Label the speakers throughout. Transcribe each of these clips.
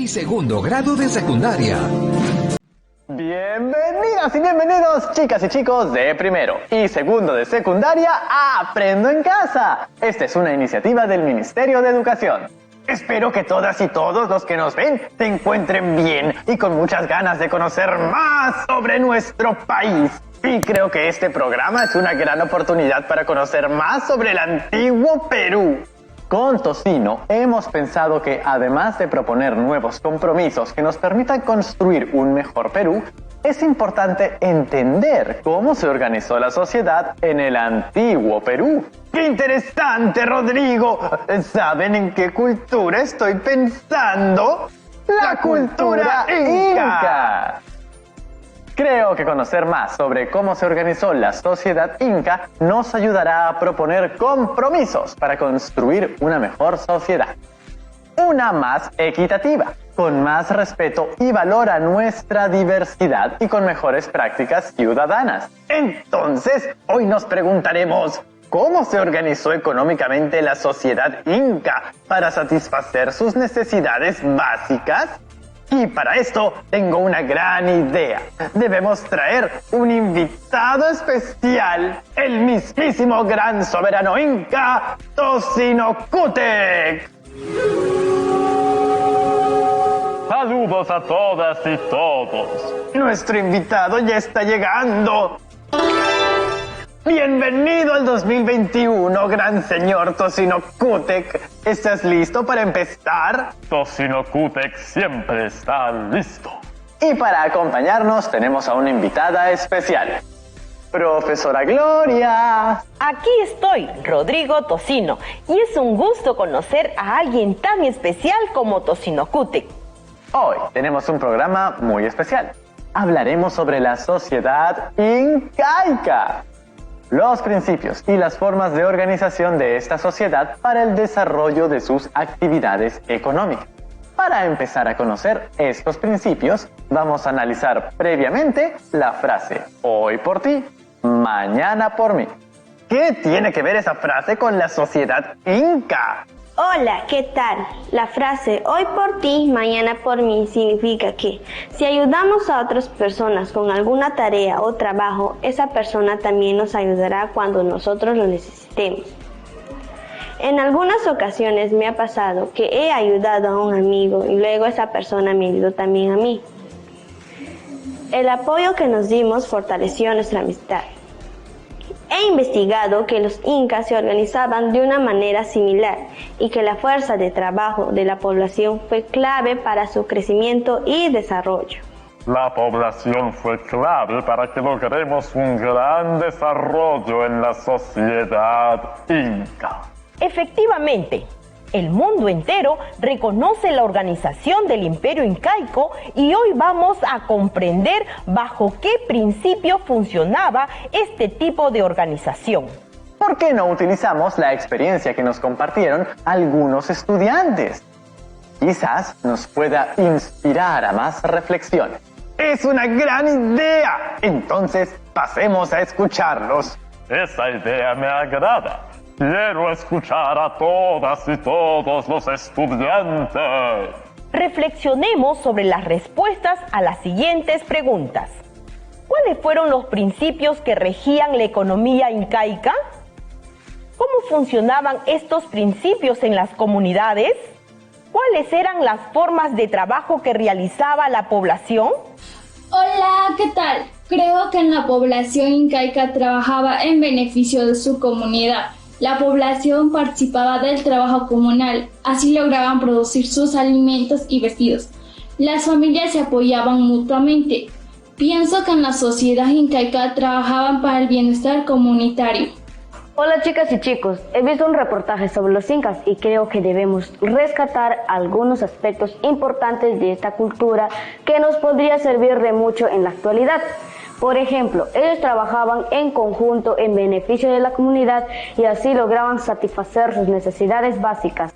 Speaker 1: segundo grado de secundaria.
Speaker 2: Bienvenidas y bienvenidos, chicas y chicos de primero y segundo de secundaria a Aprendo en Casa. Esta es una iniciativa del Ministerio de Educación. Espero que todas y todos los que nos ven se encuentren bien y con muchas ganas de conocer más sobre nuestro país. Y creo que este programa es una gran oportunidad para conocer más sobre el antiguo Perú. Con Tocino hemos pensado que además de proponer nuevos compromisos que nos permitan construir un mejor Perú, es importante entender cómo se organizó la sociedad en el antiguo Perú. ¡Qué interesante, Rodrigo! ¿Saben en qué cultura estoy pensando? ¡La cultura inca! Creo que conocer más sobre cómo se organizó la sociedad inca nos ayudará a proponer compromisos para construir una mejor sociedad. Una más equitativa, con más respeto y valor a nuestra diversidad y con mejores prácticas ciudadanas. Entonces, hoy nos preguntaremos, ¿cómo se organizó económicamente la sociedad inca para satisfacer sus necesidades básicas? Y para esto tengo una gran idea. Debemos traer un invitado especial, el mismísimo gran soberano inca, Tocino Cútec.
Speaker 3: Saludos a todas y todos.
Speaker 2: Nuestro invitado ya está llegando. Bienvenido al 2021, gran señor Tocino Cútec. ¿Estás listo para empezar?
Speaker 3: Tocino Cútec siempre está listo.
Speaker 2: Y para acompañarnos tenemos a una invitada especial. Profesora Gloria.
Speaker 4: Aquí estoy, Rodrigo Tocino, y es un gusto conocer a alguien tan especial como Tocino Cútec.
Speaker 2: Hoy tenemos un programa muy especial. Hablaremos sobre la sociedad incaica, los principios y las formas de organización de esta sociedad para el desarrollo de sus actividades económicas. Para empezar a conocer estos principios, vamos a analizar previamente la frase hoy por ti, mañana por mí. ¿Qué tiene que ver esa frase con la sociedad inca?
Speaker 5: Hola, ¿qué tal? La frase hoy por ti, mañana por mí significa que si ayudamos a otras personas con alguna tarea o trabajo, esa persona también nos ayudará cuando nosotros lo necesitemos. En algunas ocasiones me ha pasado que he ayudado a un amigo y luego esa persona me ayudó también a mí. El apoyo que nos dimos fortaleció nuestra amistad. He investigado que los incas se organizaban de una manera similar y que la fuerza de trabajo de la población fue clave para su crecimiento y desarrollo.
Speaker 3: La población fue clave para que logremos un gran desarrollo en la sociedad inca.
Speaker 4: Efectivamente, el mundo entero reconoce la organización del Imperio Incaico y hoy vamos a comprender bajo qué principio funcionaba este tipo de organización.
Speaker 2: ¿Por qué no utilizamos la experiencia que nos compartieron algunos estudiantes? Quizás nos pueda inspirar a más reflexiones. ¡Es una gran idea! Entonces, pasemos a escucharlos.
Speaker 3: Esa idea me agrada. Quiero escuchar a todas y todos los estudiantes.
Speaker 4: Reflexionemos sobre las respuestas a las siguientes preguntas. ¿Cuáles fueron los principios que regían la economía incaica? ¿Cómo funcionaban estos principios en las comunidades? ¿Cuáles eran las formas de trabajo que realizaba la población?
Speaker 6: Hola, ¿qué tal? Creo que la población incaica trabajaba en beneficio de su comunidad. La población participaba del trabajo comunal, así lograban producir sus alimentos y vestidos. Las familias se apoyaban mutuamente. Pienso que en la sociedad incaica trabajaban para el bienestar comunitario.
Speaker 7: Hola chicas y chicos, he visto un reportaje sobre los incas y creo que debemos rescatar algunos aspectos importantes de esta cultura que nos podría servir de mucho en la actualidad. Por ejemplo, ellos trabajaban en conjunto en beneficio de la comunidad y así lograban satisfacer sus necesidades básicas.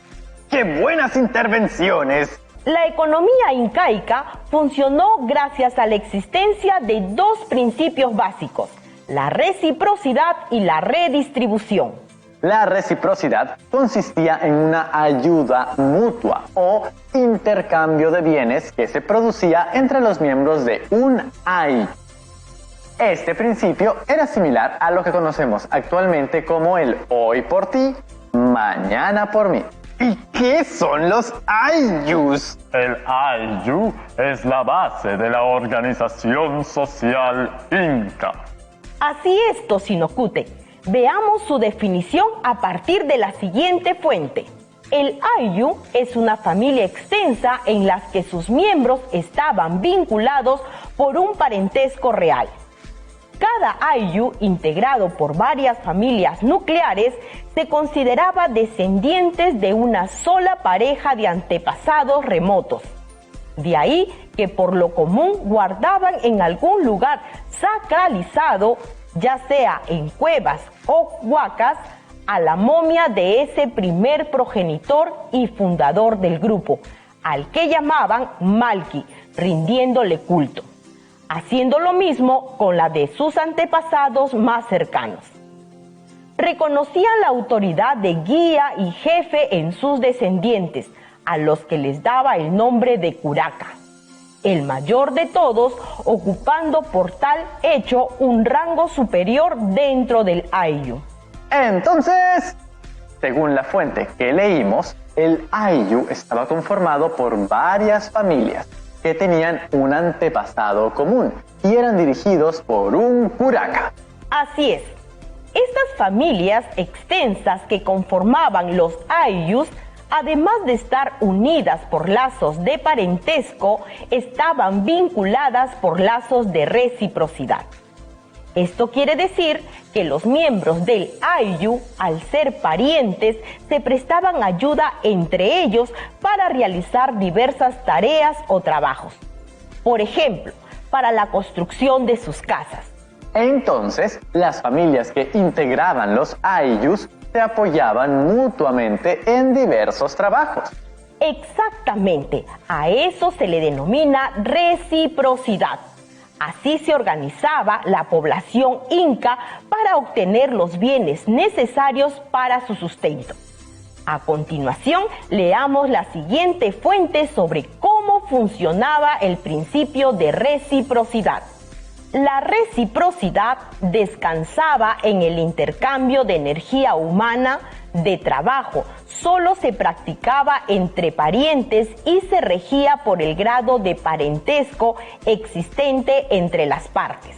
Speaker 2: ¡Qué buenas intervenciones!
Speaker 4: La economía incaica funcionó gracias a la existencia de dos principios básicos, la reciprocidad y la redistribución.
Speaker 2: La reciprocidad consistía en una ayuda mutua o intercambio de bienes que se producía entre los miembros de un ayllu. Este principio era similar a lo que conocemos actualmente como el hoy por ti, mañana por mí. ¿Y qué son los ayllus?
Speaker 3: El ayllu es la base de la organización social inca.
Speaker 4: Así es, Tosinocute. Veamos su definición a partir de la siguiente fuente. El ayllu es una familia extensa en la que sus miembros estaban vinculados por un parentesco real. Cada ayllu, integrado por varias familias nucleares, se consideraba descendientes de una sola pareja de antepasados remotos. De ahí que por lo común guardaban en algún lugar sacralizado, ya sea en cuevas o huacas, a la momia de ese primer progenitor y fundador del grupo, al que llamaban Malki, rindiéndole culto, haciendo lo mismo con la de sus antepasados más cercanos. Reconocían la autoridad de guía y jefe en sus descendientes, a los que les daba el nombre de curaca, el mayor de todos, ocupando por tal hecho un rango superior dentro del ayllu.
Speaker 2: Entonces, según la fuente que leímos, el ayllu estaba conformado por varias familias que tenían un antepasado común y eran dirigidos por un curaca.
Speaker 4: Así es. Estas familias extensas que conformaban los ayllus, además de estar unidas por lazos de parentesco, estaban vinculadas por lazos de reciprocidad. Esto quiere decir que los miembros del ayllu, al ser parientes, se prestaban ayuda entre ellos para realizar diversas tareas o trabajos. Por ejemplo, para la construcción de sus casas.
Speaker 2: Entonces, las familias que integraban los ayllus se apoyaban mutuamente en diversos trabajos.
Speaker 4: Exactamente, a eso se le denomina reciprocidad. Así se organizaba la población inca para obtener los bienes necesarios para su sustento. A continuación, leamos la siguiente fuente sobre cómo funcionaba el principio de reciprocidad. La reciprocidad descansaba en el intercambio de energía humana, de trabajo, solo se practicaba entre parientes y se regía por el grado de parentesco existente entre las partes.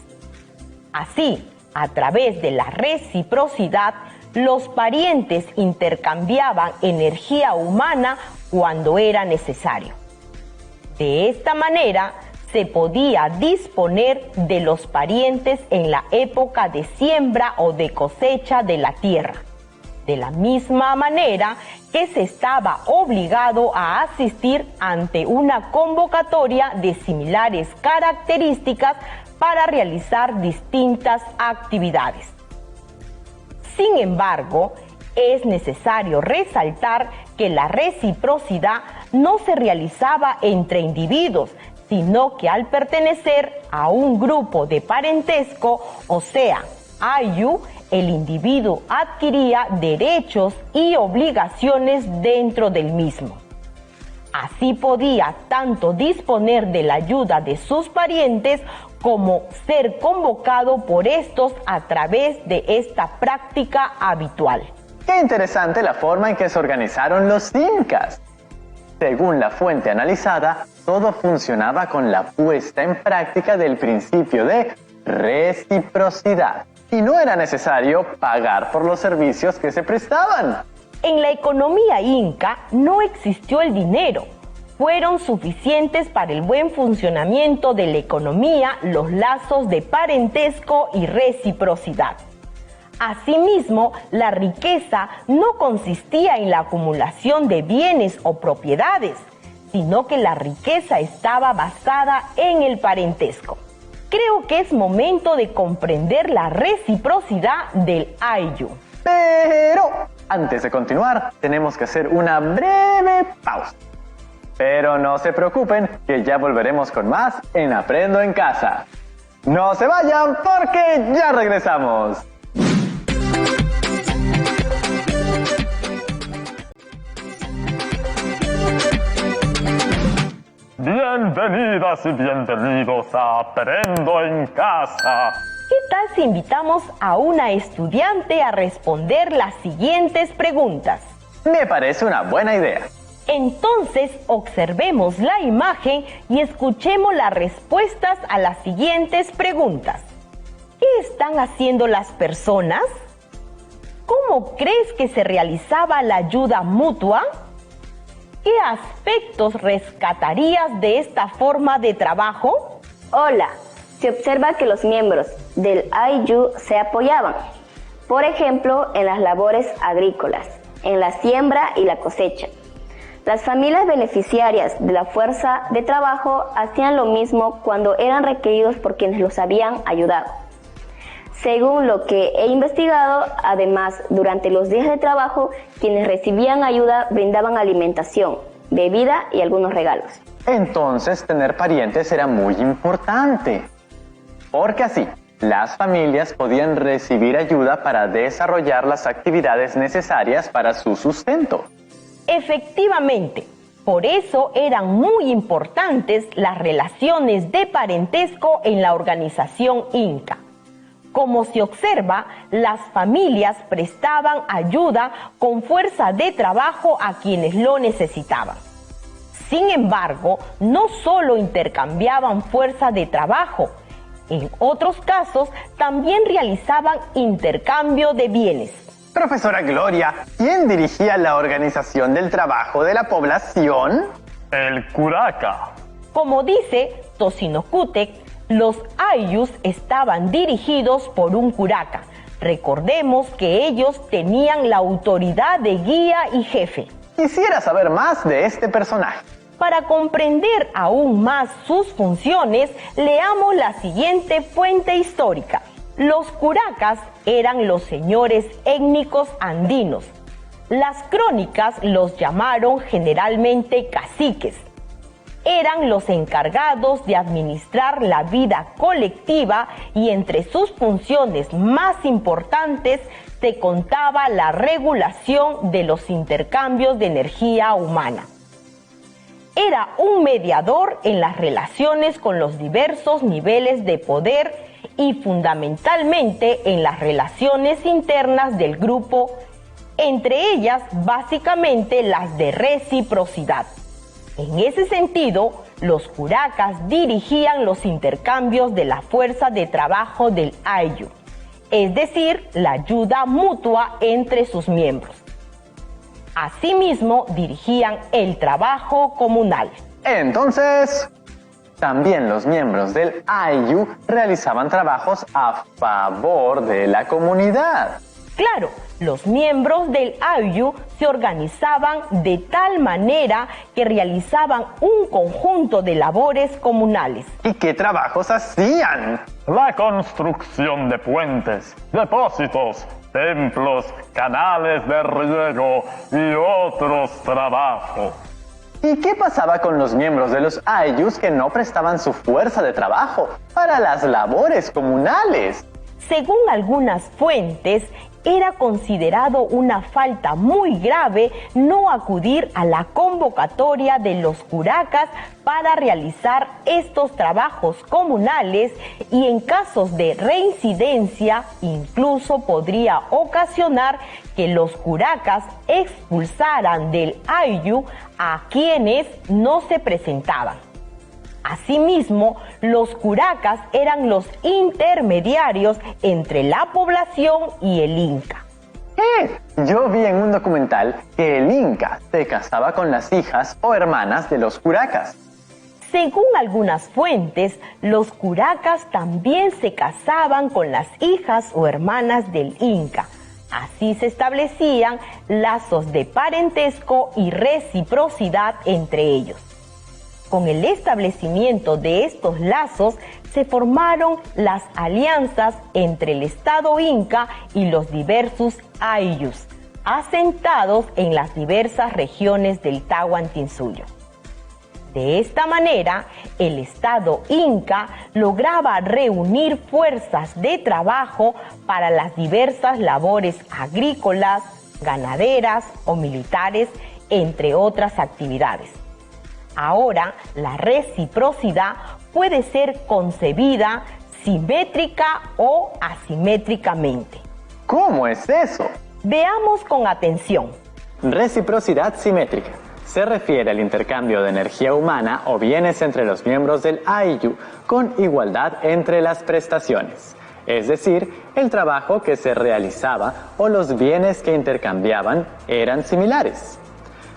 Speaker 4: Así, a través de la reciprocidad, los parientes intercambiaban energía humana cuando era necesario. De esta manera, se podía disponer de los parientes en la época de siembra o de cosecha de la tierra, de la misma manera que se estaba obligado a asistir ante una convocatoria de similares características para realizar distintas actividades. Sin embargo, es necesario resaltar que la reciprocidad no se realizaba entre individuos, sino que al pertenecer a un grupo de parentesco, o sea, ayllu, el individuo adquiría derechos y obligaciones dentro del mismo. Así podía tanto disponer de la ayuda de sus parientes como ser convocado por estos a través de esta práctica habitual.
Speaker 2: Qué interesante la forma en que se organizaron los incas. Según la fuente analizada, todo funcionaba con la puesta en práctica del principio de reciprocidad y no era necesario pagar por los servicios que se prestaban.
Speaker 4: En la economía inca no existió el dinero. Fueron suficientes para el buen funcionamiento de la economía los lazos de parentesco y reciprocidad. Asimismo, la riqueza no consistía en la acumulación de bienes o propiedades, sino que la riqueza estaba basada en el parentesco. Creo que es momento de comprender la reciprocidad del ayllu.
Speaker 2: Pero antes de continuar, tenemos que hacer una breve pausa. Pero no se preocupen, que ya volveremos con más en Aprendo en Casa. No se vayan porque ya regresamos.
Speaker 3: Bienvenidas y bienvenidos a Aprendo en Casa.
Speaker 4: ¿Qué tal si invitamos a una estudiante a responder las siguientes preguntas?
Speaker 2: Me parece una buena idea.
Speaker 4: Entonces, observemos la imagen y escuchemos las respuestas a las siguientes preguntas. ¿Qué están haciendo las personas? ¿Cómo crees que se realizaba la ayuda mutua? ¿Qué aspectos rescatarías de esta forma de trabajo?
Speaker 7: Hola, se observa que los miembros del IU se apoyaban, por ejemplo, en las labores agrícolas, en la siembra y la cosecha. Las familias beneficiarias de la fuerza de trabajo hacían lo mismo cuando eran requeridos por quienes los habían ayudado. Según lo que he investigado, además, durante los días de trabajo, quienes recibían ayuda brindaban alimentación, bebida y algunos regalos.
Speaker 2: Entonces, tener parientes era muy importante, porque así, las familias podían recibir ayuda para desarrollar las actividades necesarias para su sustento.
Speaker 4: Efectivamente, por eso eran muy importantes las relaciones de parentesco en la organización Inca. Como se observa, las familias prestaban ayuda con fuerza de trabajo a quienes lo necesitaban. Sin embargo, no solo intercambiaban fuerza de trabajo, en otros casos también realizaban intercambio de bienes.
Speaker 2: Profesora Gloria, ¿quién dirigía la organización del trabajo de la población?
Speaker 3: El curaca.
Speaker 4: Como dice Tosinocútec, los ayllus estaban dirigidos por un curaca. Recordemos que ellos tenían la autoridad de guía y jefe.
Speaker 2: Quisiera saber más de este personaje.
Speaker 4: Para comprender aún más sus funciones, leamos la siguiente fuente histórica. Los curacas eran los señores étnicos andinos. Las crónicas los llamaron generalmente caciques. Eran los encargados de administrar la vida colectiva y entre sus funciones más importantes se contaba la regulación de los intercambios de energía humana. Era un mediador en las relaciones con los diversos niveles de poder y fundamentalmente en las relaciones internas del grupo, entre ellas básicamente las de reciprocidad. En ese sentido, los curacas dirigían los intercambios de la fuerza de trabajo del ayllu, es decir, la ayuda mutua entre sus miembros. Asimismo, dirigían el trabajo comunal.
Speaker 2: Entonces, también los miembros del ayllu realizaban trabajos a favor de la comunidad.
Speaker 4: Claro, los miembros del ayllu se organizaban de tal manera que realizaban un conjunto de labores comunales.
Speaker 2: ¿Y qué trabajos hacían?
Speaker 3: La construcción de puentes, depósitos, templos, canales de riego y otros trabajos.
Speaker 2: ¿Y qué pasaba con los miembros de los ayllus que no prestaban su fuerza de trabajo para las labores comunales?
Speaker 4: Según algunas fuentes, era considerado una falta muy grave no acudir a la convocatoria de los curacas para realizar estos trabajos comunales y en casos de reincidencia incluso podría ocasionar que los curacas expulsaran del ayllu a quienes no se presentaban. Asimismo, los curacas eran los intermediarios entre la población y el Inca.
Speaker 2: Yo vi en un documental que el Inca se casaba con las hijas o hermanas de los curacas.
Speaker 4: Según algunas fuentes, los curacas también se casaban con las hijas o hermanas del Inca. Así se establecían lazos de parentesco y reciprocidad entre ellos. Con el establecimiento de estos lazos se formaron las alianzas entre el Estado Inca y los diversos ayllus, asentados en las diversas regiones del Tahuantinsuyo. De esta manera, el Estado Inca lograba reunir fuerzas de trabajo para las diversas labores agrícolas, ganaderas o militares, entre otras actividades. Ahora, la reciprocidad puede ser concebida simétrica o asimétricamente.
Speaker 2: ¿Cómo es eso?
Speaker 4: Veamos con atención.
Speaker 2: Reciprocidad simétrica se refiere al intercambio de energía humana o bienes entre los miembros del IU con igualdad entre las prestaciones, es decir, el trabajo que se realizaba o los bienes que intercambiaban eran similares.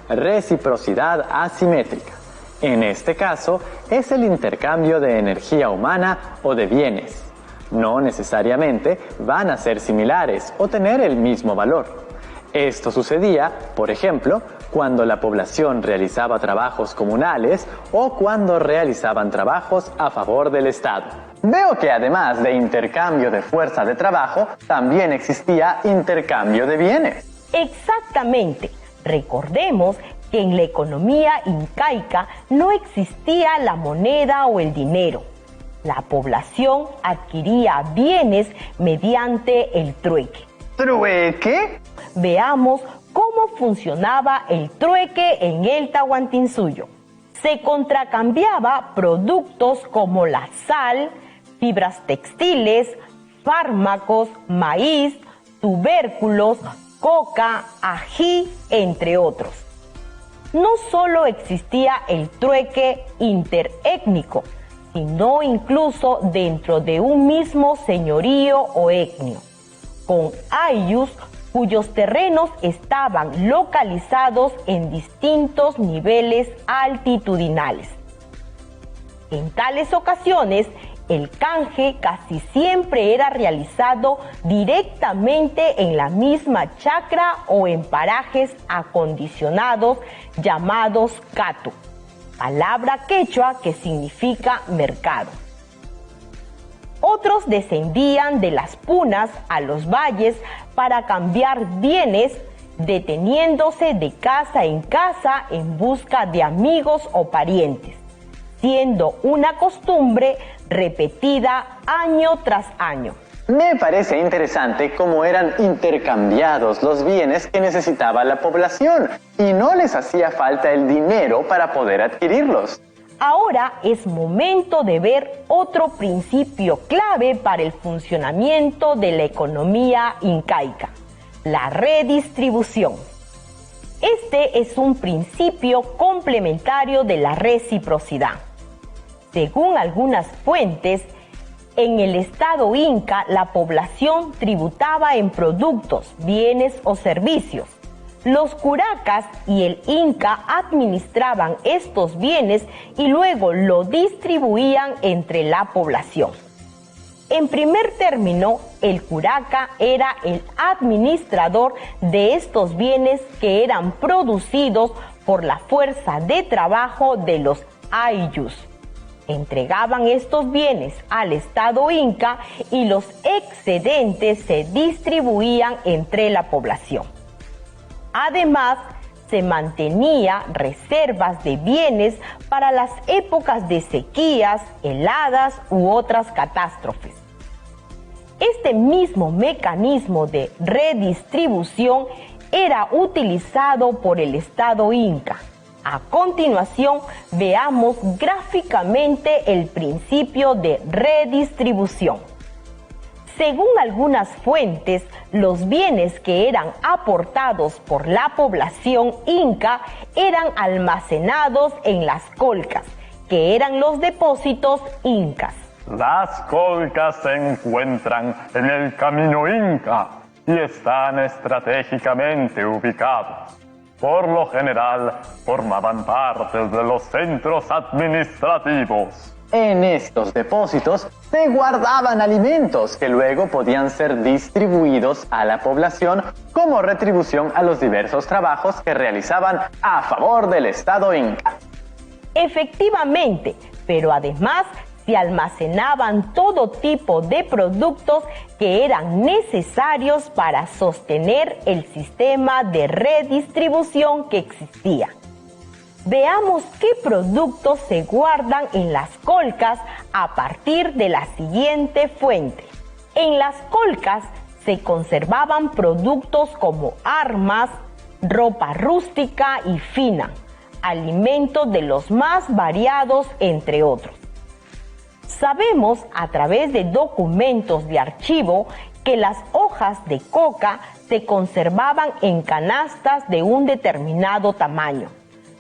Speaker 2: Reciprocidad asimétrica. En este caso, es el intercambio de energía humana o de bienes. No necesariamente van a ser similares o tener el mismo valor. Esto sucedía, por ejemplo, cuando la población realizaba trabajos comunales o cuando realizaban trabajos a favor del Estado. Veo que además de intercambio de fuerza de trabajo, también existía intercambio de bienes.
Speaker 4: Exactamente. Recordemos que en la economía incaica no existía la moneda o el dinero. La población adquiría bienes mediante el trueque.
Speaker 2: ¿Trueque?
Speaker 4: Veamos cómo funcionaba el trueque en el Tahuantinsuyo. Se contracambiaba productos como la sal, fibras textiles, fármacos, maíz, tubérculos, coca, ají, entre otros. No solo existía el trueque interétnico, sino incluso dentro de un mismo señorío o etnio, con ayllus cuyos terrenos estaban localizados en distintos niveles altitudinales. En tales ocasiones, el canje casi siempre era realizado directamente en la misma chacra o en parajes acondicionados llamados catu, palabra quechua que significa mercado. Otros descendían de las punas a los valles para cambiar bienes, deteniéndose de casa en casa en busca de amigos o parientes, siendo una costumbre repetida año tras año.
Speaker 2: Me parece interesante cómo eran intercambiados los bienes que necesitaba la población y no les hacía falta el dinero para poder adquirirlos.
Speaker 4: Ahora es momento de ver otro principio clave para el funcionamiento de la economía incaica: la redistribución. Este es un principio complementario de la reciprocidad. Según algunas fuentes, en el estado inca la población tributaba en productos, bienes o servicios. Los curacas y el inca administraban estos bienes y luego lo distribuían entre la población. En primer término, el curaca era el administrador de estos bienes que eran producidos por la fuerza de trabajo de los ayllus. Entregaban estos bienes al estado inca y los excedentes se distribuían entre la población. Además, se mantenía reservas de bienes para las épocas de sequías, heladas u otras catástrofes. Este mismo mecanismo de redistribución era utilizado por el Estado inca. A continuación, veamos gráficamente el principio de redistribución. Según algunas fuentes, los bienes que eran aportados por la población inca eran almacenados en las colcas, que eran los depósitos incas.
Speaker 3: Las colcas se encuentran en el camino inca y están estratégicamente ubicados. Por lo general, formaban parte de los centros administrativos.
Speaker 2: En estos depósitos se guardaban alimentos que luego podían ser distribuidos a la población como retribución a los diversos trabajos que realizaban a favor del Estado inca.
Speaker 4: Efectivamente, pero además se almacenaban todo tipo de productos que eran necesarios para sostener el sistema de redistribución que existía. Veamos qué productos se guardan en las colcas a partir de la siguiente fuente. En las colcas se conservaban productos como armas, ropa rústica y fina, alimentos de los más variados, entre otros. Sabemos a través de documentos de archivo que las hojas de coca se conservaban en canastas de un determinado tamaño.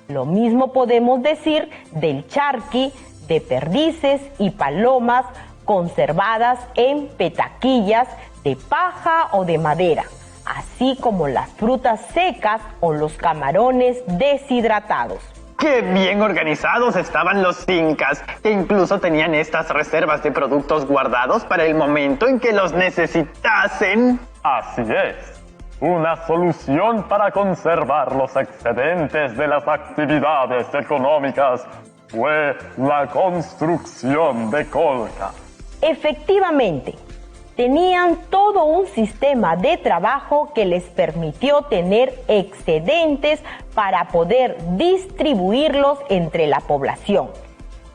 Speaker 4: Lo mismo podemos decir del charqui, de perdices y palomas conservadas en petaquillas de paja o de madera, así como las frutas secas o los camarones deshidratados.
Speaker 2: ¡Qué bien organizados estaban los incas! Que incluso tenían estas reservas de productos guardados para el momento en que los necesitasen.
Speaker 3: Así es. Una solución para conservar los excedentes de las actividades económicas fue la construcción de colca.
Speaker 4: Efectivamente, tenían todo un sistema de trabajo que les permitió tener excedentes para poder distribuirlos entre la población.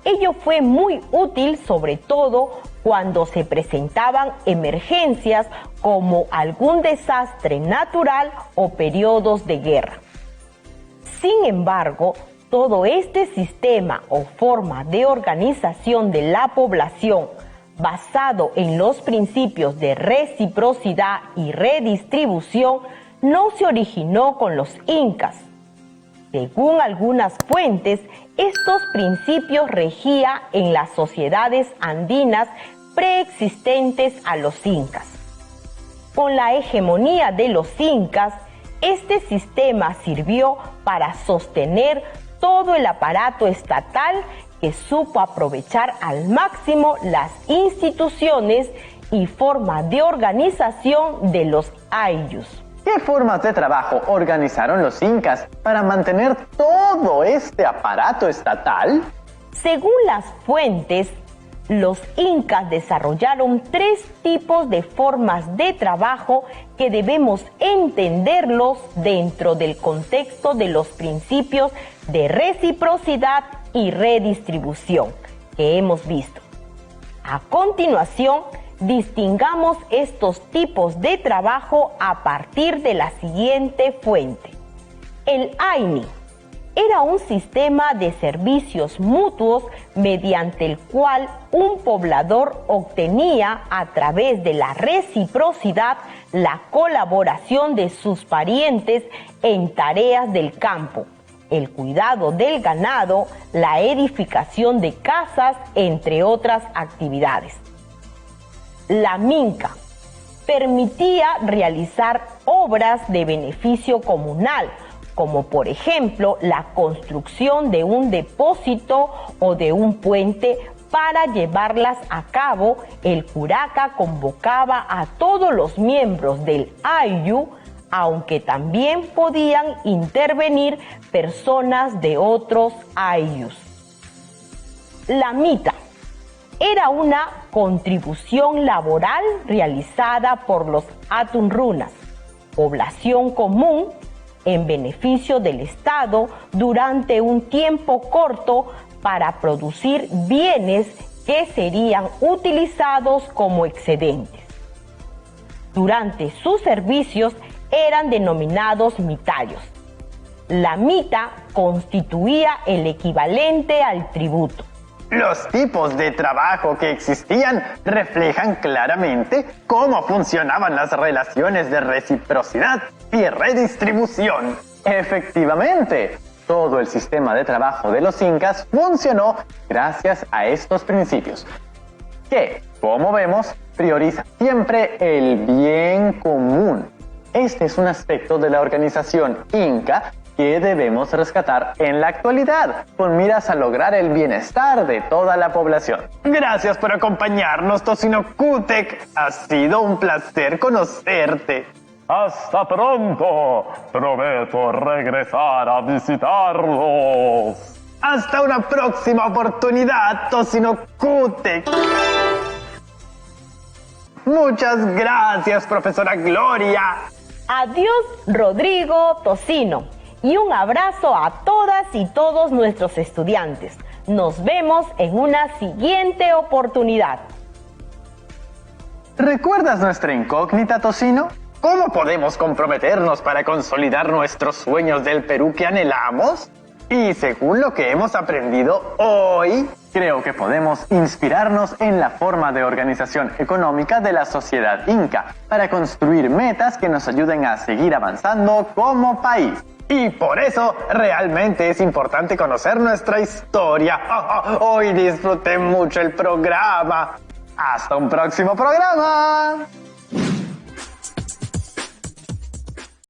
Speaker 4: Ello fue muy útil, sobre todo cuando se presentaban emergencias como algún desastre natural o periodos de guerra. Sin embargo, todo este sistema o forma de organización de la población basado en los principios de reciprocidad y redistribución no se originó con los incas. Según algunas fuentes, estos principios regían en las sociedades andinas preexistentes a los incas. Con la hegemonía de los incas, este sistema sirvió para sostener todo el aparato estatal que supo aprovechar al máximo las instituciones y forma de organización de los ayllus.
Speaker 2: ¿Qué formas de trabajo organizaron los incas para mantener todo este aparato estatal?
Speaker 4: Según las fuentes, los incas desarrollaron 3 tipos de formas de trabajo que debemos entenderlos dentro del contexto de los principios de reciprocidad y redistribución que hemos visto. A continuación, distingamos estos tipos de trabajo a partir de la siguiente fuente. El Aini era un sistema de servicios mutuos mediante el cual un poblador obtenía a través de la reciprocidad la colaboración de sus parientes en tareas del campo, el cuidado del ganado, la edificación de casas, entre otras actividades. La minca permitía realizar obras de beneficio comunal, como por ejemplo la construcción de un depósito o de un puente. Para llevarlas a cabo, el curaca convocaba a todos los miembros del ayllu, aunque también podían intervenir personas de otros ayllus. La mita era una contribución laboral realizada por los atunrunas, población común, en beneficio del Estado durante un tiempo corto para producir bienes que serían utilizados como excedentes. Durante sus servicios eran denominados mitayos. La mita constituía el equivalente al tributo.
Speaker 2: Los tipos de trabajo que existían reflejan claramente cómo funcionaban las relaciones de reciprocidad y redistribución. Efectivamente, todo el sistema de trabajo de los incas funcionó gracias a estos principios, que, como vemos, prioriza siempre el bien común. Este es un aspecto de la organización inca que debemos rescatar en la actualidad, con miras a lograr el bienestar de toda la población. Gracias por acompañarnos, Tocino Cútec. Ha sido un placer conocerte.
Speaker 3: ¡Hasta pronto! Prometo regresar a visitarlos.
Speaker 2: Hasta una próxima oportunidad, Tocino Cútec. Muchas gracias, profesora Gloria.
Speaker 4: Adiós, Rodrigo Tocino. Y un abrazo a todas y todos nuestros estudiantes. Nos vemos en una siguiente oportunidad.
Speaker 2: ¿Recuerdas nuestra incógnita, Tocino? ¿Cómo podemos comprometernos para consolidar nuestros sueños del Perú que anhelamos? Y según lo que hemos aprendido hoy, creo que podemos inspirarnos en la forma de organización económica de la sociedad inca para construir metas que nos ayuden a seguir avanzando como país. Y por eso realmente es importante conocer nuestra historia. Hoy disfruté mucho el programa. ¡Hasta un próximo programa!